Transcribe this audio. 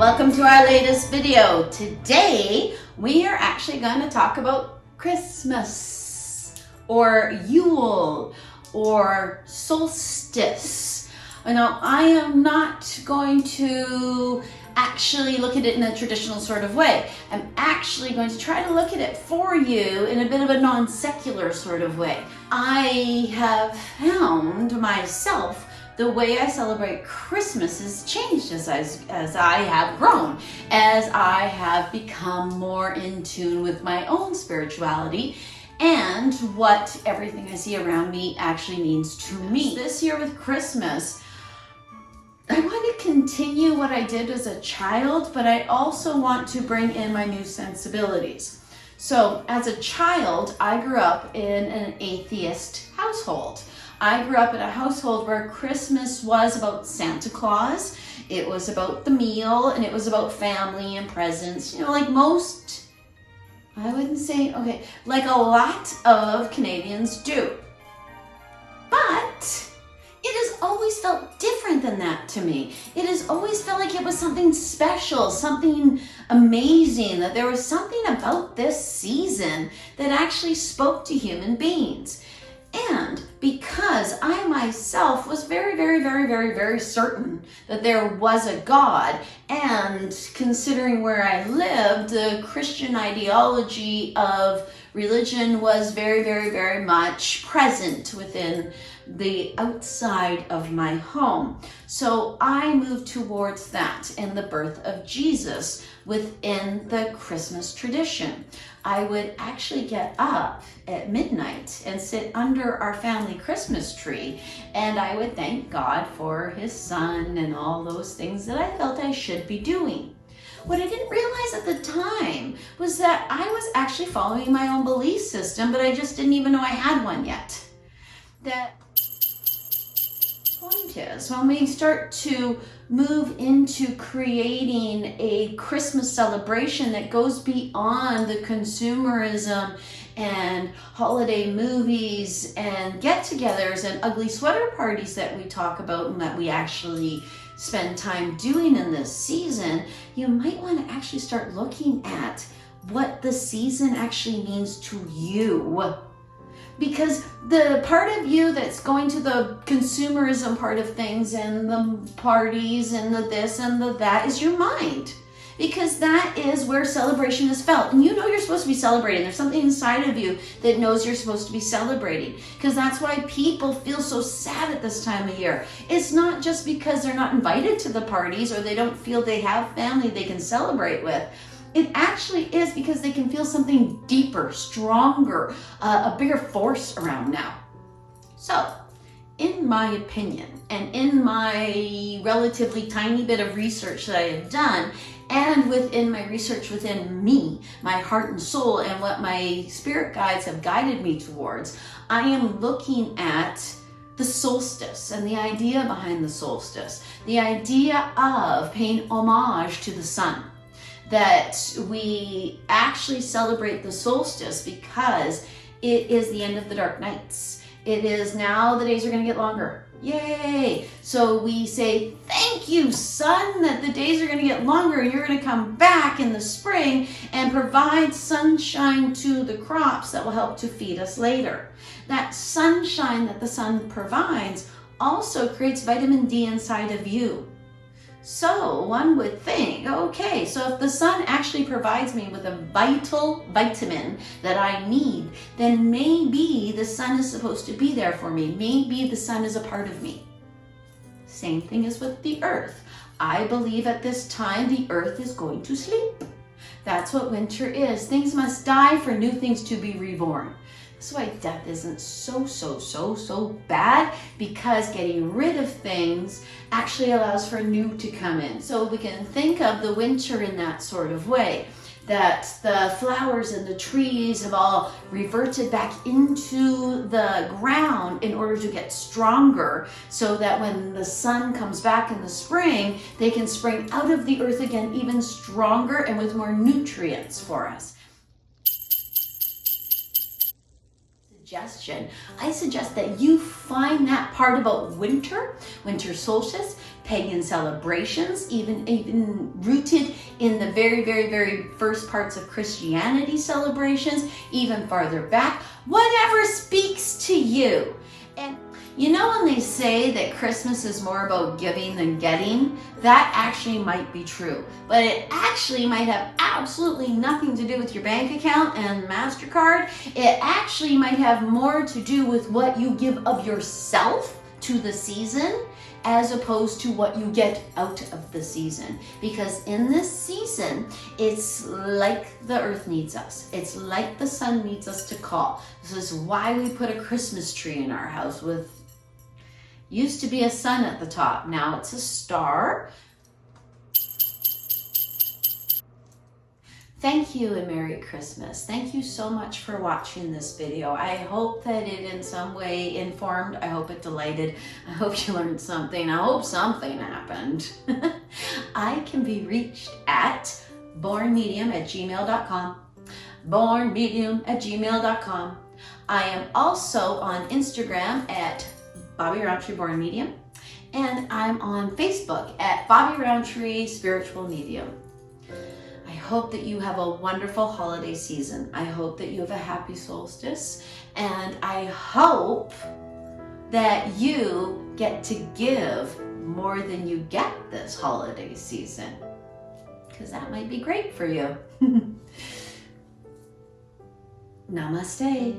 Welcome to our latest video. Today we are actually going to talk about Christmas or Yule or Solstice. Now, I am not going to actually look at it in a traditional sort of way. I'm actually going to try to look at it for you in a bit of a non-secular sort of way. I have found myself the way I celebrate Christmas has changed as I have grown, as I have become more in tune with my own spirituality and what everything I see around me actually means to me. This year with Christmas, I want to continue what I did as a child, but I also want to bring in my new sensibilities. So as a child, I grew up in an atheist household. I grew up in a household where Christmas was about Santa Claus, it was about the meal, and it was about family and presents. You know, like most, I wouldn't say, okay, like a lot of Canadians do. But it has always felt different than that to me. It has always felt like it was something special, something amazing, that there was something about this season that actually spoke to human beings. And because I myself was very certain that there was a God, and considering where I lived, the Christian ideology of religion was very much present within the outside of my home. So I moved towards that and the birth of Jesus within the Christmas tradition. I would actually get up at midnight and sit under our family Christmas tree, and I would thank God for his son and all those things that I felt I should be doing. What I didn't realize at the time was that I was actually following my own belief system, but I just didn't even know I had one yet. That point is, when we start to move into creating a Christmas celebration that goes beyond the consumerism and holiday movies and get-togethers and ugly sweater parties that we talk about and that we actually spend time doing in this season, you might want to actually start looking at what the season actually means to you. Because the part of you that's going to the consumerism part of things and the parties and the this and the that is your mind. Because that is where celebration is felt. And you know you're supposed to be celebrating. There's something inside of you that knows you're supposed to be celebrating. Because that's why people feel so sad at this time of year. It's not just because they're not invited to the parties or they don't feel they have family they can celebrate with. It actually is because they can feel something deeper, stronger, a bigger force around now. So, in my opinion, and in my relatively tiny bit of research that I have done, and within my research within me, my heart and soul, and what my spirit guides have guided me towards, I am looking at the solstice and the idea behind the solstice, the idea of paying homage to the sun. That we actually celebrate the solstice because it is the end of the dark nights. It is now the days are going to get longer. Yay! So we say, thank you, sun, that the days are going to get longer and you're going to come back in the spring and provide sunshine to the crops that will help to feed us later. That sunshine that the sun provides also creates vitamin D inside of you. So one would think, okay, so if the sun actually provides me with a vital vitamin that I need, then maybe the sun is supposed to be there for me. Maybe the sun is a part of me. Same thing as with the earth. I believe at this time the earth is going to sleep. That's what winter is. Things must die for new things to be reborn. That's why death isn't so bad, because getting rid of things actually allows for new to come in. So we can think of the winter in that sort of way, that the flowers and the trees have all reverted back into the ground in order to get stronger, so that when the sun comes back in the spring, they can spring out of the earth again even stronger and with more nutrients for us. I suggest that you find that part about winter solstice, pagan celebrations, even rooted in the very, very, very first parts of Christianity celebrations, even farther back, whatever speaks to you. And you know when they say that Christmas is more about giving than getting, that actually might be true. But it actually might have absolutely nothing to do with your bank account and MasterCard. It actually might have more to do with what you give of yourself to the season as opposed to what you get out of the season. Because in this season, it's like the earth needs us. It's like the sun needs us to call. This is why we put a Christmas tree in our house with, used to be a sun at the top, now it's a star. Thank you and Merry Christmas. Thank you so much for watching this video. I hope that it in some way informed. I hope it delighted. I hope you learned something. I hope something happened. I can be reached at bornmedium@gmail.com. bornmedium@gmail.com. I am also on Instagram at Bobbi Rowntree Born Medium, and I'm on Facebook at Bobbi Rowntree Spiritual Medium. I hope that you have a wonderful holiday season. I hope that you have a happy solstice, and I hope that you get to give more than you get this holiday season, because that might be great for you. Namaste.